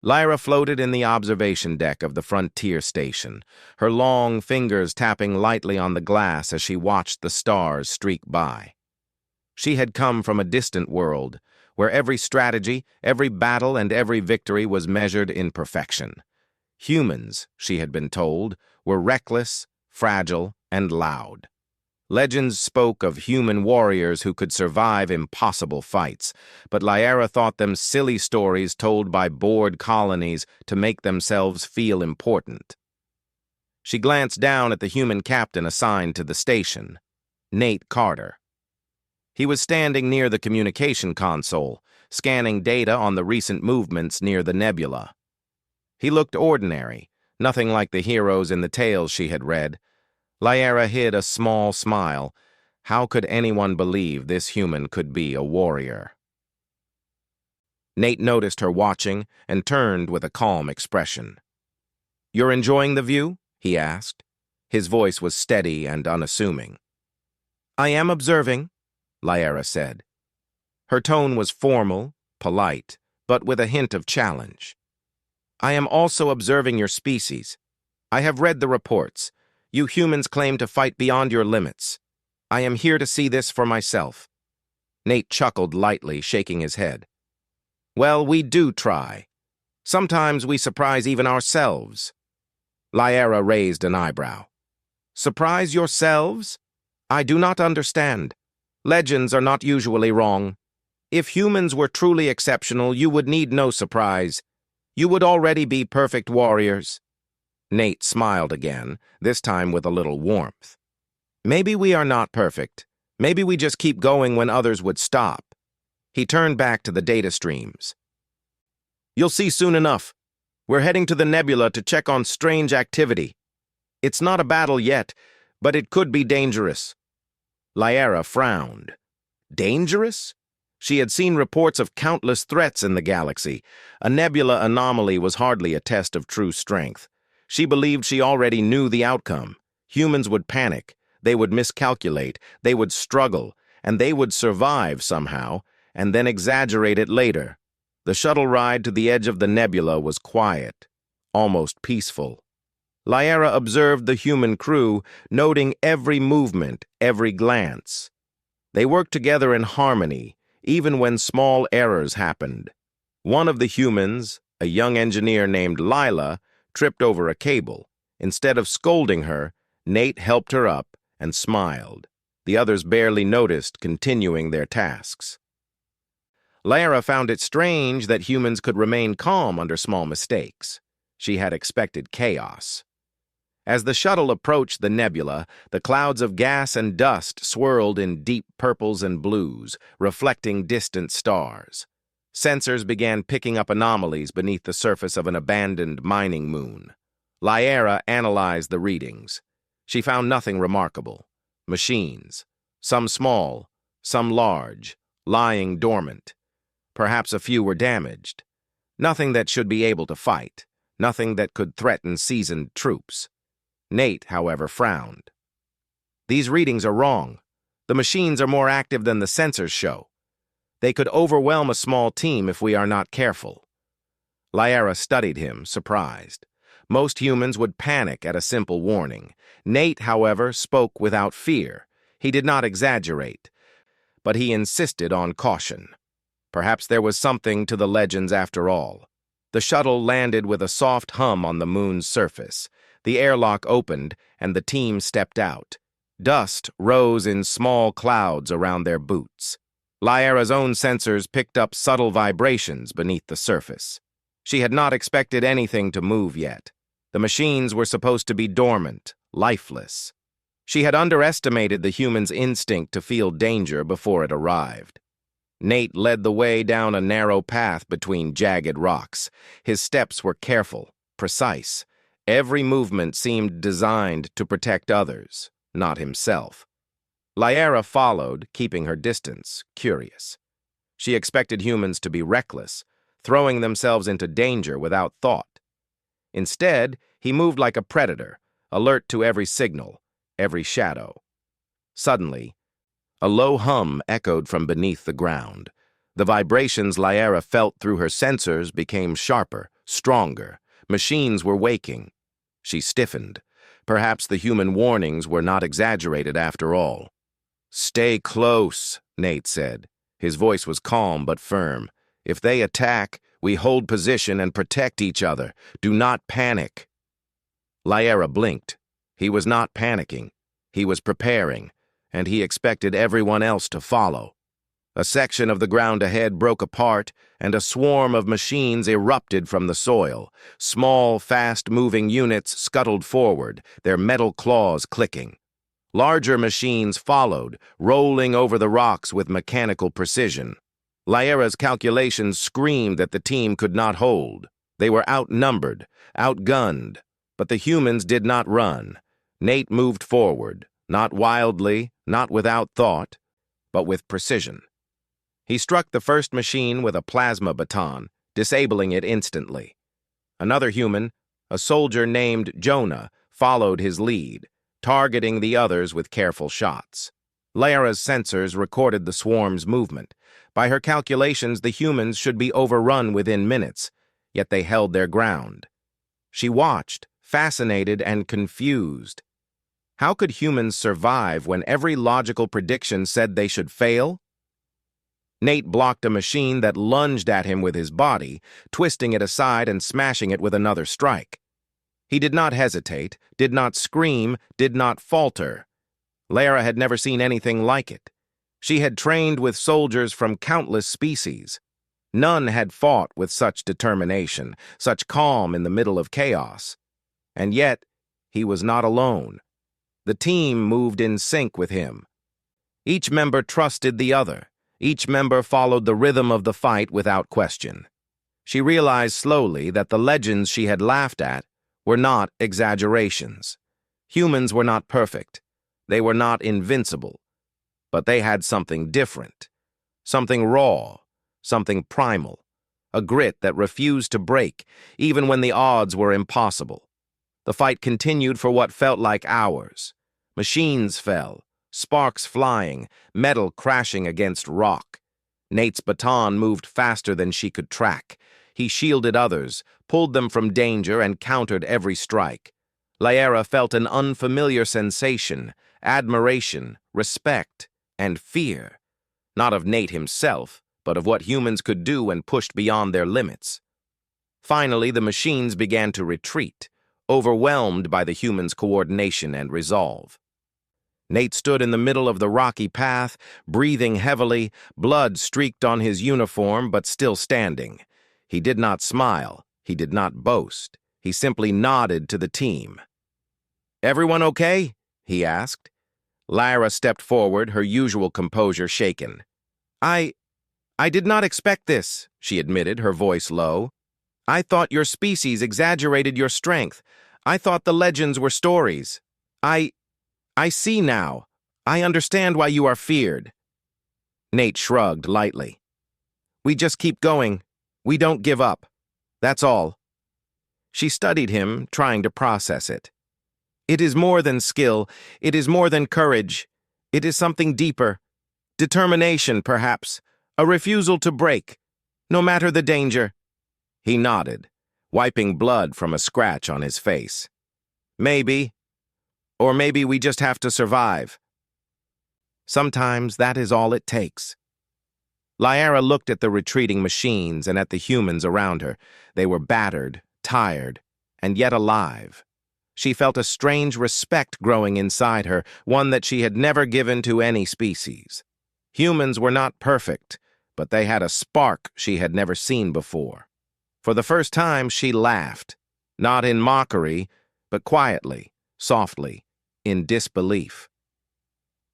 Lyra floated in the observation deck of the frontier station, her long fingers tapping lightly on the glass as she watched the stars streak by. She had come from a distant world, where every strategy, every battle, and every victory was measured in perfection. Humans, she had been told, were reckless, fragile, and loud. Legends spoke of human warriors who could survive impossible fights, but Lyra thought them silly stories told by bored colonies to make themselves feel important. She glanced down at the human captain assigned to the station, Nate Carter. He was standing near the communication console, scanning data on the recent movements near the nebula. He looked ordinary, nothing like the heroes in the tales she had read. Lyra hid a small smile. How could anyone believe this human could be a warrior? Nate noticed her watching and turned with a calm expression. "You're enjoying the view?" he asked. His voice was steady and unassuming. "I am observing," Lyra said. Her tone was formal, polite, but with a hint of challenge. "I am also observing your species. I have read the reports. You humans claim to fight beyond your limits. I am here to see this for myself." Nate chuckled lightly, shaking his head. "Well, we do try. Sometimes we surprise even ourselves." Lyra raised an eyebrow. "Surprise yourselves? I do not understand. Legends are not usually wrong. If humans were truly exceptional, you would need no surprise. You would already be perfect warriors." Nate smiled again, this time with a little warmth. "Maybe we are not perfect. Maybe we just keep going when others would stop." He turned back to the data streams. "You'll see soon enough. We're heading to the nebula to check on strange activity. It's not a battle yet, but it could be dangerous." Lyra frowned. Dangerous? She had seen reports of countless threats in the galaxy. A nebula anomaly was hardly a test of true strength. She believed she already knew the outcome. Humans would panic, they would miscalculate, they would struggle, and they would survive somehow, and then exaggerate it later. The shuttle ride to the edge of the nebula was quiet, almost peaceful. Lyra observed the human crew, noting every movement, every glance. They worked together in harmony, even when small errors happened. One of the humans, a young engineer named Lila, tripped over a cable. Instead of scolding her, Nate helped her up and smiled. The others barely noticed, continuing their tasks. Lyra found it strange that humans could remain calm under small mistakes. She had expected chaos. As the shuttle approached the nebula, the clouds of gas and dust swirled in deep purples and blues, reflecting distant stars. Sensors began picking up anomalies beneath the surface of an abandoned mining moon. Lyra analyzed the readings. She found nothing remarkable. Machines, some small, some large, lying dormant. Perhaps a few were damaged. Nothing that should be able to fight. Nothing that could threaten seasoned troops. Nate, however, frowned. "These readings are wrong. The machines are more active than the sensors show. They could overwhelm a small team if we are not careful." Lyra studied him, surprised. Most humans would panic at a simple warning. Nate, however, spoke without fear. He did not exaggerate, but he insisted on caution. Perhaps there was something to the legends after all. The shuttle landed with a soft hum on the moon's surface. The airlock opened, and the team stepped out. Dust rose in small clouds around their boots. Lyra's own sensors picked up subtle vibrations beneath the surface. She had not expected anything to move yet. The machines were supposed to be dormant, lifeless. She had underestimated the human's instinct to feel danger before it arrived. Nate led the way down a narrow path between jagged rocks. His steps were careful, precise. Every movement seemed designed to protect others, not himself. Lyra followed, keeping her distance, curious. She expected humans to be reckless, throwing themselves into danger without thought. Instead, he moved like a predator, alert to every signal, every shadow. Suddenly, a low hum echoed from beneath the ground. The vibrations Lyra felt through her sensors became sharper, stronger. Machines were waking. She stiffened. Perhaps the human warnings were not exaggerated after all. "Stay close," Nate said. His voice was calm but firm. "If they attack, we hold position and protect each other. Do not panic." Lyra blinked. He was not panicking. He was preparing, and he expected everyone else to follow. A section of the ground ahead broke apart, and a swarm of machines erupted from the soil. Small, fast-moving units scuttled forward, their metal claws clicking. Larger machines followed, rolling over the rocks with mechanical precision. Lyra's calculations screamed that the team could not hold. They were outnumbered, outgunned, but the humans did not run. Nate moved forward, not wildly, not without thought, but with precision. He struck the first machine with a plasma baton, disabling it instantly. Another human, a soldier named Jonah, followed his lead, targeting the others with careful shots. Lyra's sensors recorded the swarm's movement. By her calculations, the humans should be overrun within minutes, yet they held their ground. She watched, fascinated and confused. How could humans survive when every logical prediction said they should fail? Nate blocked a machine that lunged at him with his body, twisting it aside and smashing it with another strike. He did not hesitate, did not scream, did not falter. Lyra had never seen anything like it. She had trained with soldiers from countless species. None had fought with such determination, such calm in the middle of chaos. And yet, he was not alone. The team moved in sync with him. Each member trusted the other. Each member followed the rhythm of the fight without question. She realized slowly that the legends she had laughed at were not exaggerations. Humans were not perfect. They were not invincible. But they had something different. Something raw. Something primal. A grit that refused to break, even when the odds were impossible. The fight continued for what felt like hours. Machines fell. Sparks flying, metal crashing against rock. Nate's baton moved faster than she could track. He shielded others, pulled them from danger, and countered every strike. Lyra felt an unfamiliar sensation, admiration, respect, and fear. Not of Nate himself, but of what humans could do when pushed beyond their limits. Finally, the machines began to retreat, overwhelmed by the humans' coordination and resolve. Nate stood in the middle of the rocky path, breathing heavily, blood streaked on his uniform, but still standing. He did not smile. He did not boast. He simply nodded to the team. "Everyone okay?" he asked. Lyra stepped forward, her usual composure shaken. I did not expect this," she admitted, her voice low. "I thought your species exaggerated your strength. I thought the legends were stories. I see now. I understand why you are feared." Nate shrugged lightly. "We just keep going. We don't give up. That's all." She studied him, trying to process it. "It is more than skill. It is more than courage. It is something deeper. Determination, perhaps. A refusal to break, no matter the danger." He nodded, wiping blood from a scratch on his face. "Maybe. Or maybe we just have to survive. Sometimes that is all it takes." Lyra looked at the retreating machines and at the humans around her. They were battered, tired, and yet alive. She felt a strange respect growing inside her, one that she had never given to any species. Humans were not perfect, but they had a spark she had never seen before. For the first time, she laughed, not in mockery, but quietly, softly, in disbelief.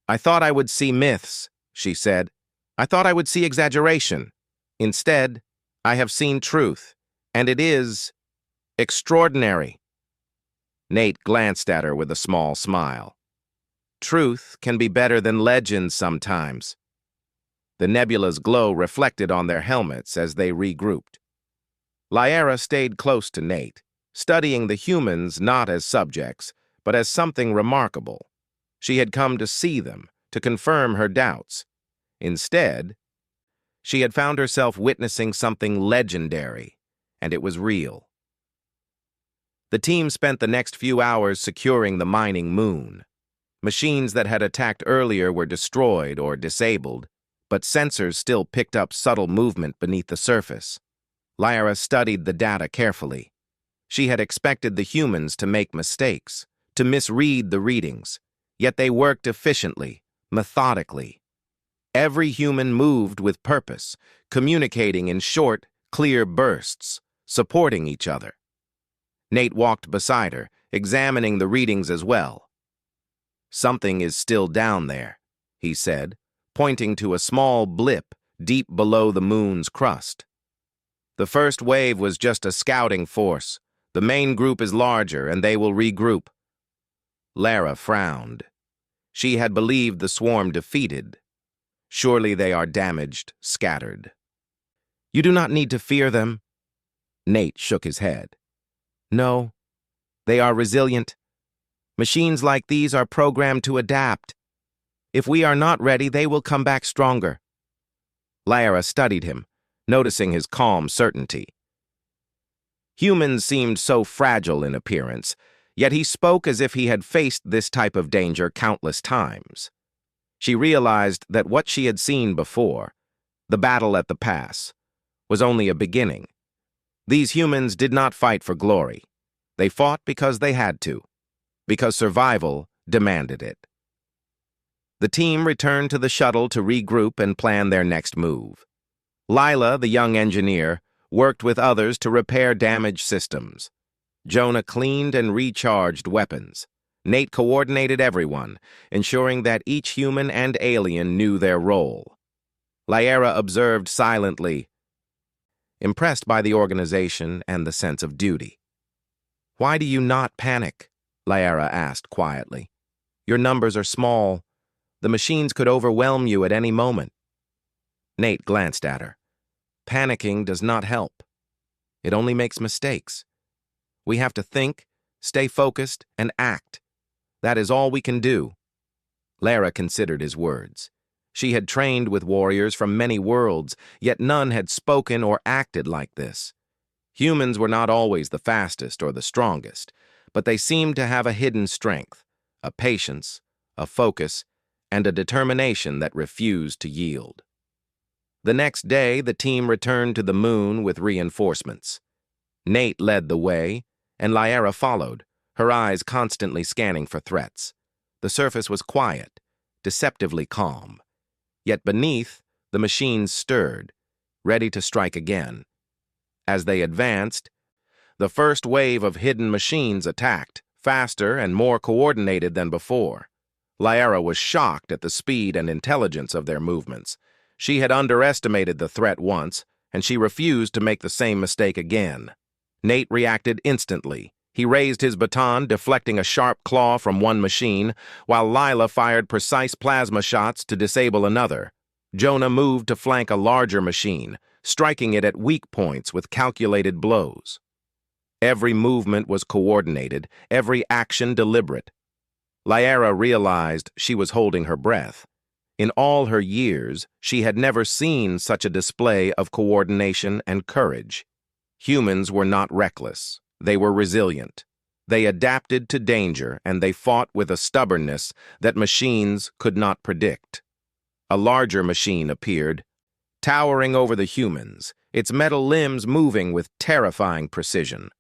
"I thought I would see myths," she said. "I thought I would see exaggeration. Instead, I have seen truth, and it is extraordinary." Nate glanced at her with a small smile. "Truth can be better than legends sometimes." The nebula's glow reflected on their helmets as they regrouped. Lyra stayed close to Nate, studying the humans not as subjects, but as something remarkable. She had come to see them, to confirm her doubts. Instead, she had found herself witnessing something legendary, and it was real. The team spent the next few hours securing the mining moon. Machines that had attacked earlier were destroyed or disabled, but sensors still picked up subtle movement beneath the surface. Lyra studied the data carefully. She had expected the humans to make mistakes, to misread the readings, yet they worked efficiently, methodically. Every human moved with purpose, communicating in short, clear bursts, supporting each other. Nate walked beside her, examining the readings as well. "Something is still down there," he said, pointing to a small blip deep below the moon's crust. "The first wave was just a scouting force. The main group is larger, and they will regroup." Lara frowned. She had believed the swarm defeated. Surely they are damaged, scattered. "You do not need to fear them." Nate shook his head. "No, they are resilient. Machines like these are programmed to adapt. If we are not ready, they will come back stronger." Lyra studied him, noticing his calm certainty. Humans seemed so fragile in appearance, yet he spoke as if he had faced this type of danger countless times. She realized that what she had seen before, the battle at the pass, was only a beginning. These humans did not fight for glory. They fought because they had to, because survival demanded it. The team returned to the shuttle to regroup and plan their next move. Lila, the young engineer, worked with others to repair damaged systems. Jonah cleaned and recharged weapons. Nate coordinated everyone, ensuring that each human and alien knew their role. Lyra observed silently, impressed by the organization and the sense of duty. "Why do you not panic?" Lyra asked quietly. "Your numbers are small. The machines could overwhelm you at any moment." Nate glanced at her. "Panicking does not help. It only makes mistakes. We have to think, stay focused, and act. That is all we can do." Lara considered his words. She had trained with warriors from many worlds, yet none had spoken or acted like this. Humans were not always the fastest or the strongest, but they seemed to have a hidden strength, a patience, a focus, and a determination that refused to yield. The next day, the team returned to the moon with reinforcements. Nate led the way, and Lyra followed, her eyes constantly scanning for threats. The surface was quiet, deceptively calm. Yet beneath, the machines stirred, ready to strike again. As they advanced, the first wave of hidden machines attacked, faster and more coordinated than before. Lyra was shocked at the speed and intelligence of their movements. She had underestimated the threat once, and she refused to make the same mistake again. Nate reacted instantly. He raised his baton, deflecting a sharp claw from one machine, while Lila fired precise plasma shots to disable another. Jonah moved to flank a larger machine, striking it at weak points with calculated blows. Every movement was coordinated, every action deliberate. Lyra realized she was holding her breath. In all her years, she had never seen such a display of coordination and courage. Humans were not reckless. They were resilient. They adapted to danger, and they fought with a stubbornness that machines could not predict. A larger machine appeared, towering over the humans, its metal limbs moving with terrifying precision.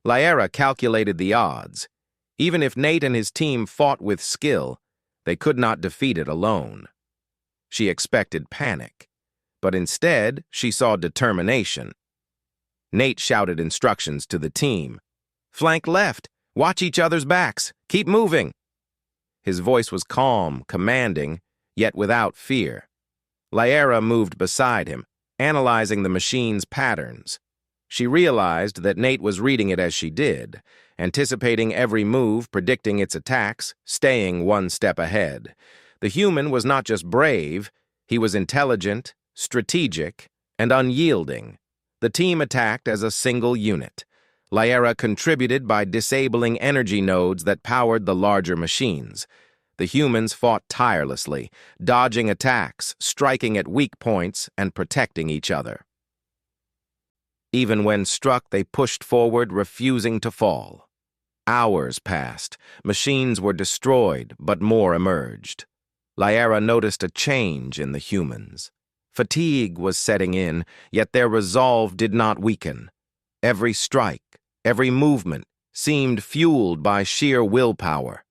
Lyra calculated the odds. Even if Nate and his team fought with skill, they could not defeat it alone. She expected panic, but instead she saw determination. Nate shouted instructions to the team. "Flank left. Watch each other's backs. Keep moving." His voice was calm, commanding, yet without fear. Lyra moved beside him, analyzing the machine's patterns. She realized that Nate was reading it as she did, anticipating every move, predicting its attacks, staying one step ahead. The human was not just brave, he was intelligent, strategic, and unyielding. The team attacked as a single unit. Lyra contributed by disabling energy nodes that powered the larger machines. The humans fought tirelessly, dodging attacks, striking at weak points, and protecting each other. Even when struck, they pushed forward, refusing to fall. Hours passed. Machines were destroyed, but more emerged. Lyra noticed a change in the humans. Fatigue was setting in, yet their resolve did not weaken. Every strike, every movement, seemed fueled by sheer willpower.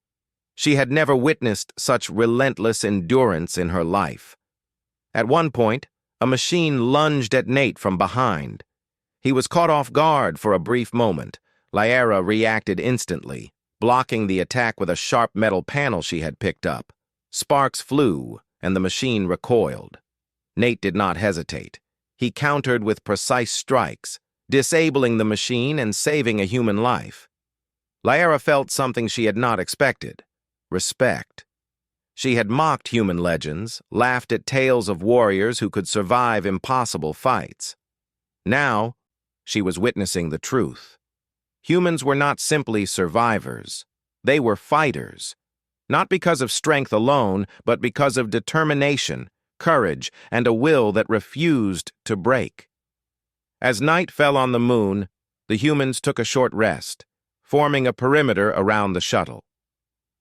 She had never witnessed such relentless endurance in her life. At one point, a machine lunged at Nate from behind. He was caught off guard for a brief moment. Lyra reacted instantly, blocking the attack with a sharp metal panel she had picked up. Sparks flew, and the machine recoiled. Nate did not hesitate. He countered with precise strikes, disabling the machine and saving a human life. Lyra felt something she had not expected: respect. She had mocked human legends, laughed at tales of warriors who could survive impossible fights. Now, she was witnessing the truth. Humans were not simply survivors. They were fighters. Not because of strength alone, but because of determination, courage, and a will that refused to break. As night fell on the moon, the humans took a short rest, forming a perimeter around the shuttle.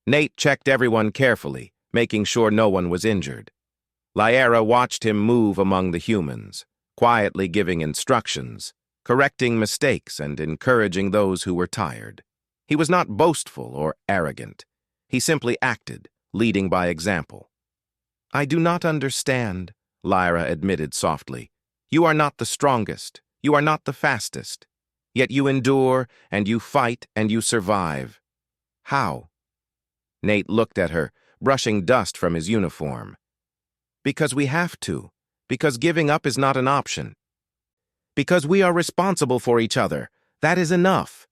Nate checked everyone carefully, making sure no one was injured. Lyra watched him move among the humans, quietly giving instructions, correcting mistakes and encouraging those who were tired. He was not boastful or arrogant. He simply acted, leading by example. "I do not understand," Lyra admitted softly. "You are not the strongest. You are not the fastest. Yet you endure, and you fight, and you survive. How?" Nate looked at her, brushing dust from his uniform. "Because we have to. Because giving up is not an option. Because we are responsible for each other. That is enough."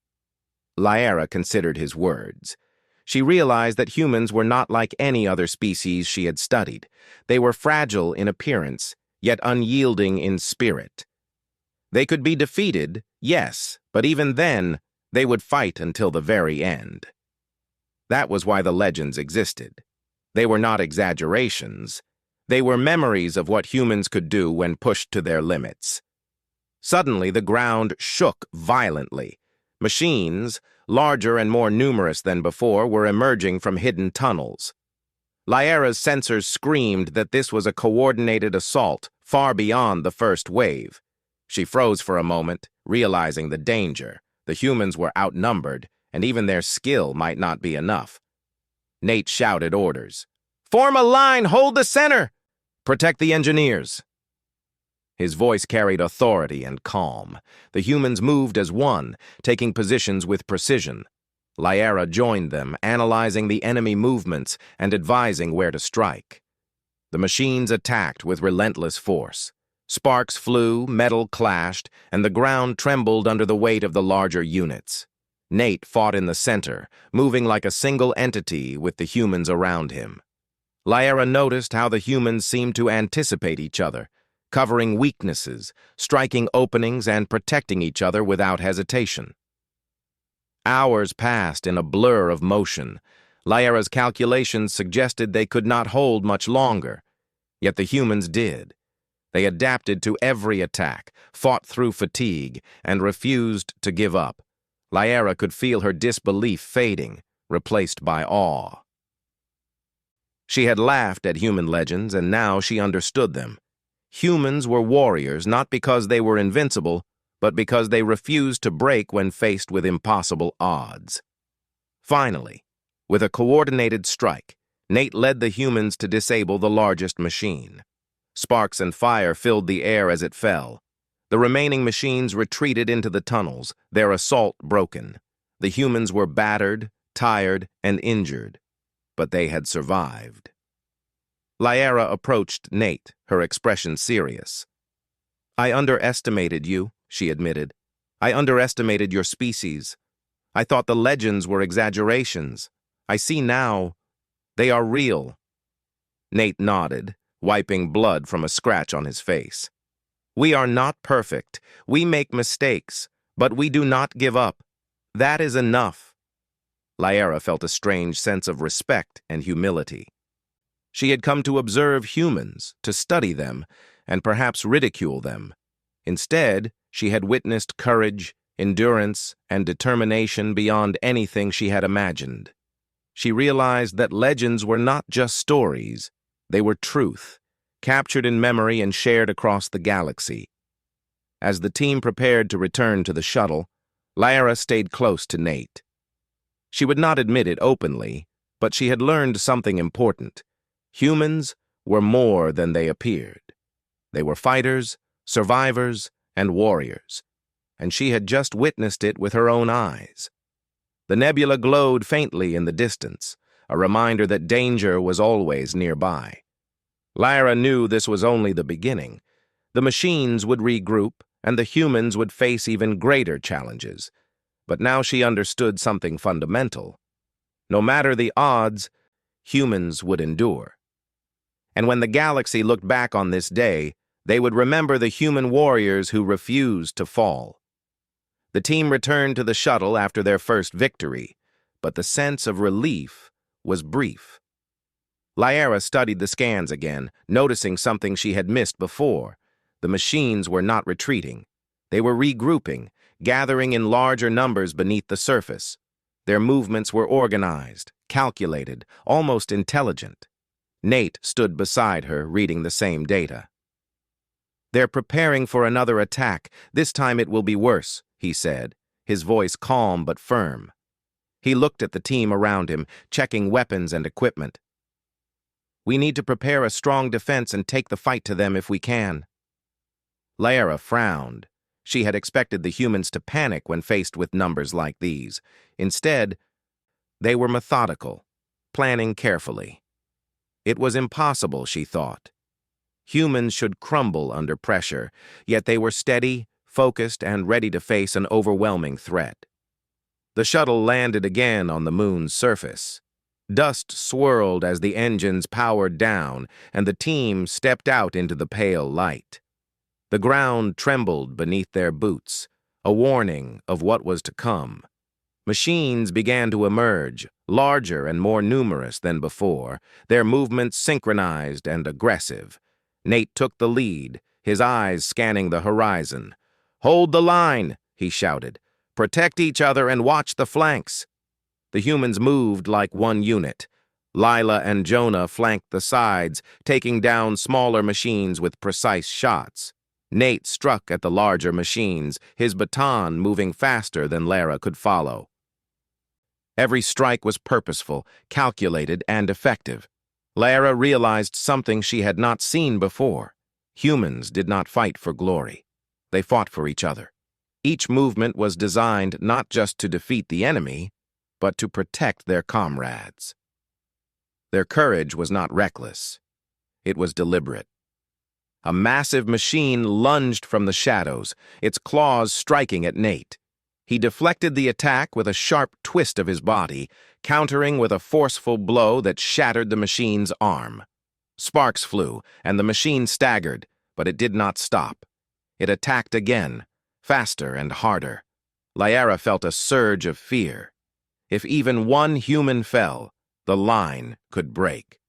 Lyra considered his words. She realized that humans were not like any other species she had studied. They were fragile in appearance, yet unyielding in spirit. They could be defeated, yes, but even then, they would fight until the very end. That was why the legends existed. They were not exaggerations. They were memories of what humans could do when pushed to their limits. Suddenly, the ground shook violently. Machines, larger and more numerous than before, were emerging from hidden tunnels. Lyra's sensors screamed that this was a coordinated assault, far beyond the first wave. She froze for a moment, realizing the danger. The humans were outnumbered, and even their skill might not be enough. Nate shouted orders. "Form a line! Hold the center! Protect the engineers!" His voice carried authority and calm. The humans moved as one, taking positions with precision. Lyra joined them, analyzing the enemy movements and advising where to strike. The machines attacked with relentless force. Sparks flew, metal clashed, and the ground trembled under the weight of the larger units. Nate fought in the center, moving like a single entity with the humans around him. Lyra noticed how the humans seemed to anticipate each other, covering weaknesses, striking openings, and protecting each other without hesitation. Hours passed in a blur of motion. Lyra's calculations suggested they could not hold much longer, yet the humans did. They adapted to every attack, fought through fatigue, and refused to give up. Lyra could feel her disbelief fading, replaced by awe. She had laughed at human legends, and now she understood them. Humans were warriors not because they were invincible, but because they refused to break when faced with impossible odds. Finally, with a coordinated strike, Nate led the humans to disable the largest machine. Sparks and fire filled the air as it fell. The remaining machines retreated into the tunnels, their assault broken. The humans were battered, tired, and injured, but they had survived. Lyra approached Nate, her expression serious. "I underestimated you," she admitted. "I underestimated your species. I thought the legends were exaggerations. I see now. They are real." Nate nodded, wiping blood from a scratch on his face. "We are not perfect. We make mistakes, but we do not give up. That is enough." Lyra felt a strange sense of respect and humility. She had come to observe humans, to study them, and perhaps ridicule them. Instead, She had witnessed courage, endurance, and determination beyond anything she had imagined. She realized that legends were not just stories, they were truth, captured in memory and shared across the galaxy. As the team prepared to return to the shuttle, Lyra stayed close to Nate. She would not admit it openly, but she had learned something important. Humans were more than they appeared. They were fighters, survivors, and warriors, and she had just witnessed it with her own eyes. The nebula glowed faintly in the distance, a reminder that danger was always nearby. Lyra knew this was only the beginning. The machines would regroup, and the humans would face even greater challenges. But now she understood something fundamental. No matter the odds, humans would endure. And when the galaxy looked back on this day, they would remember the human warriors who refused to fall. The team returned to the shuttle after their first victory, but the sense of relief was brief. Lyra studied the scans again, noticing something she had missed before. The machines were not retreating. They were regrouping, gathering in larger numbers beneath the surface. Their movements were organized, calculated, almost intelligent. Nate stood beside her, reading the same data. "They're preparing for another attack. This time it will be worse," he said, his voice calm but firm. He looked at the team around him, checking weapons and equipment. "We need to prepare a strong defense and take the fight to them if we can." Lyra frowned. She had expected the humans to panic when faced with numbers like these. Instead, they were methodical, planning carefully. It was impossible, she thought. Humans should crumble under pressure, yet they were steady, focused, and ready to face an overwhelming threat. The shuttle landed again on the moon's surface. Dust swirled as the engines powered down, and the team stepped out into the pale light. The ground trembled beneath their boots, a warning of what was to come. Machines began to emerge, larger and more numerous than before, their movements synchronized and aggressive. Nate took the lead, his eyes scanning the horizon. "Hold the line," he shouted. "Protect each other and watch the flanks." The humans moved like one unit. Lila and Jonah flanked the sides, taking down smaller machines with precise shots. Nate struck at the larger machines, his baton moving faster than Lyra could follow. Every strike was purposeful, calculated, and effective. Lyra realized something she had not seen before. Humans did not fight for glory. They fought for each other. Each movement was designed not just to defeat the enemy, but to protect their comrades. Their courage was not reckless. It was deliberate. A massive machine lunged from the shadows, its claws striking at Nate. He deflected the attack with a sharp twist of his body, countering with a forceful blow that shattered the machine's arm. Sparks flew, and the machine staggered, but it did not stop. It attacked again, faster and harder. Lyra felt a surge of fear. If even one human fell, the line could break.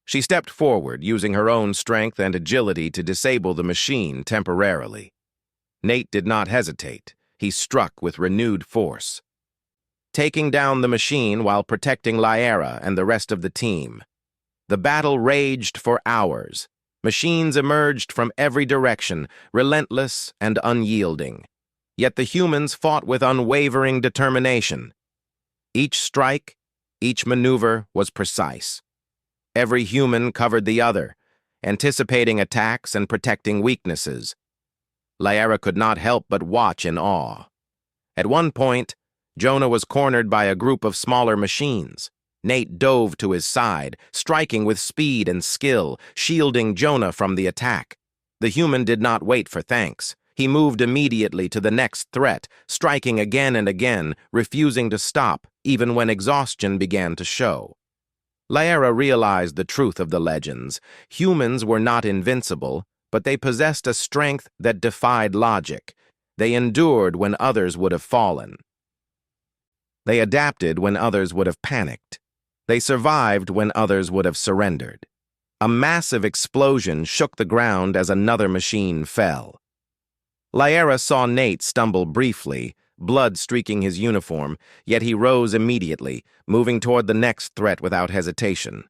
She stepped forward, using her own strength and agility to disable the machine temporarily. Nate did not hesitate. He struck with renewed force, taking down the machine while protecting Lyra and the rest of the team. The battle raged for hours. Machines emerged from every direction, relentless and unyielding. Yet the humans fought with unwavering determination. Each strike, each maneuver was precise. Every human covered the other, anticipating attacks and protecting weaknesses. Lyra could not help but watch in awe. At one point, Jonah was cornered by a group of smaller machines. Nate dove to his side, striking with speed and skill, shielding Jonah from the attack. The human did not wait for thanks. He moved immediately to the next threat, striking again and again, refusing to stop, even when exhaustion began to show. Lyra realized the truth of the legends. Humans were not invincible, but they possessed a strength that defied logic. They endured when others would have fallen. They adapted when others would have panicked. They survived when others would have surrendered. A massive explosion shook the ground as another machine fell. Lyra saw Nate stumble briefly, blood streaking his uniform, yet he rose immediately, moving toward the next threat without hesitation.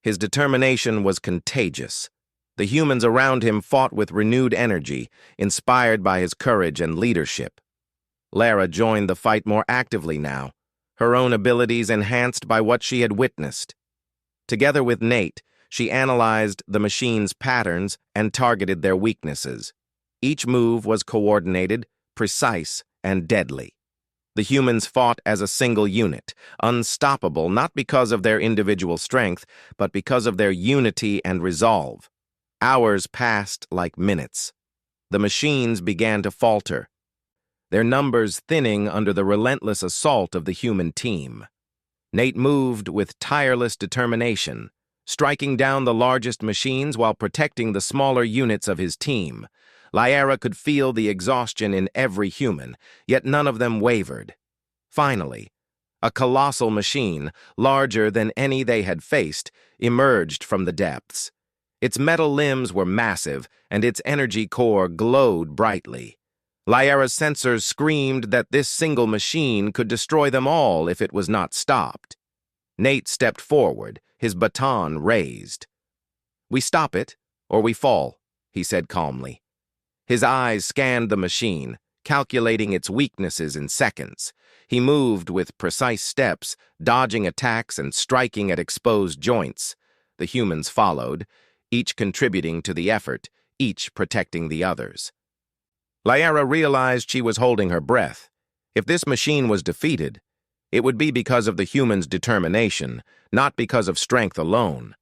His determination was contagious. The humans around him fought with renewed energy, inspired by his courage and leadership. Lara joined the fight more actively now, her own abilities enhanced by what she had witnessed. Together with Nate, she analyzed the machine's patterns and targeted their weaknesses. Each move was coordinated, precise, and deadly. The humans fought as a single unit, unstoppable not because of their individual strength, but because of their unity and resolve. Hours passed like minutes. The machines began to falter, their numbers thinning under the relentless assault of the human team. Nate moved with tireless determination, striking down the largest machines while protecting the smaller units of his team. Lyra could feel the exhaustion in every human, yet none of them wavered. Finally, a colossal machine, larger than any they had faced, emerged from the depths. Its metal limbs were massive, and its energy core glowed brightly. Lyra's sensors screamed that this single machine could destroy them all if it was not stopped. Nate stepped forward, his baton raised. "We stop it, or we fall," he said calmly. His eyes scanned the machine, calculating its weaknesses in seconds. He moved with precise steps, dodging attacks and striking at exposed joints. The humans followed, each contributing to the effort, each protecting the others. Lyra realized she was holding her breath. If this machine was defeated, it would be because of the humans' determination, not because of strength alone.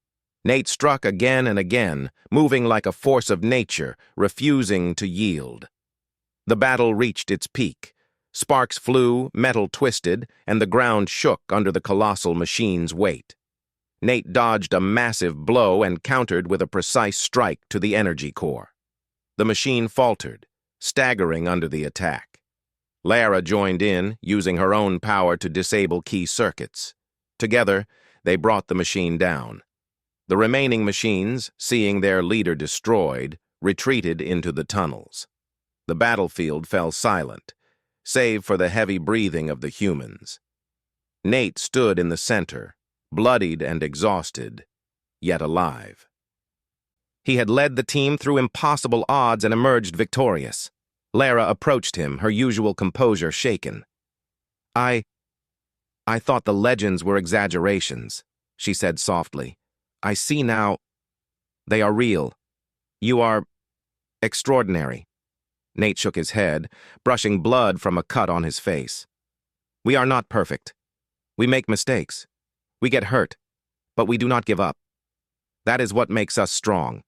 Nate struck again and again, moving like a force of nature, refusing to yield. The battle reached its peak. Sparks flew, metal twisted, and the ground shook under the colossal machine's weight. Nate dodged a massive blow and countered with a precise strike to the energy core. The machine faltered, staggering under the attack. Lara joined in, using her own power to disable key circuits. Together, they brought the machine down. The remaining machines, seeing their leader destroyed, retreated into the tunnels. The battlefield fell silent, save for the heavy breathing of the humans. Nate stood in the center, bloodied and exhausted, yet alive. He had led the team through impossible odds and emerged victorious. Lara approached him, her usual composure shaken. I thought the legends were exaggerations," she said softly. "I see now. They are real. You are extraordinary." Nate shook his head, brushing blood from a cut on his face. "We are not perfect. We make mistakes. We get hurt, but we do not give up. That is what makes us strong."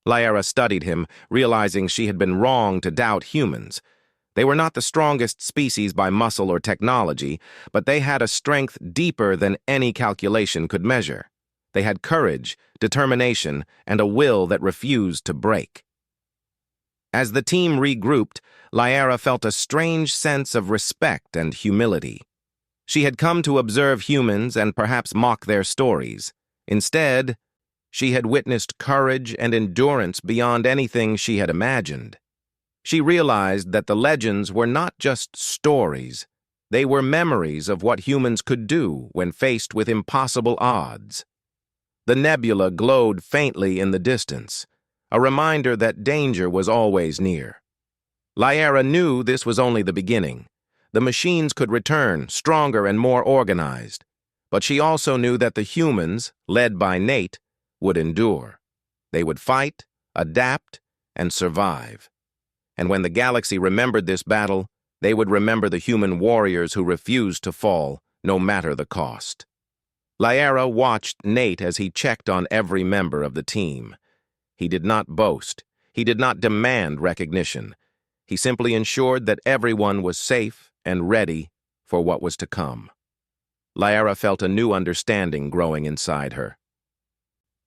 Lyra studied him, realizing she had been wrong to doubt humans. They were not the strongest species by muscle or technology, but they had a strength deeper than any calculation could measure. They had courage, determination, and a will that refused to break. As the team regrouped, Lyra felt a strange sense of respect and humility. She had come to observe humans and perhaps mock their stories. Instead, she had witnessed courage and endurance beyond anything she had imagined. She realized that the legends were not just stories. They were memories of what humans could do when faced with impossible odds. The nebula glowed faintly in the distance, a reminder that danger was always near. Lyra knew this was only the beginning. The machines could return, stronger and more organized. But she also knew that the humans, led by Nate, would endure. They would fight, adapt, and survive. And when the galaxy remembered this battle, they would remember the human warriors who refused to fall, no matter the cost. Lyra watched Nate as he checked on every member of the team. He did not boast. He did not demand recognition. He simply ensured that everyone was safe and ready for what was to come. Lyra felt a new understanding growing inside her.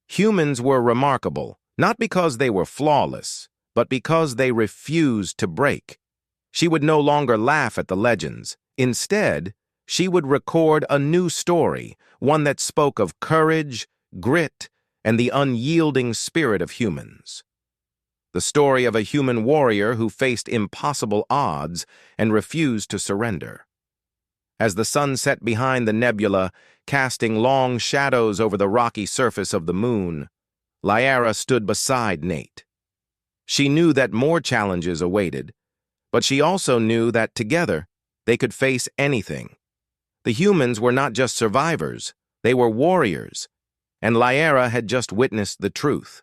Humans were remarkable, not because they were flawless, but because they refused to break. She would no longer laugh at the legends. Instead, she would record a new story, one that spoke of courage, grit, and the unyielding spirit of humans. the story of a human warrior who faced impossible odds and refused to surrender. As the sun set behind the nebula, casting long shadows over the rocky surface of the moon, Lyra stood beside Nate. She knew that more challenges awaited, but she also knew that together they could face anything. The humans were not just survivors, they were warriors, and Lyra had just witnessed the truth.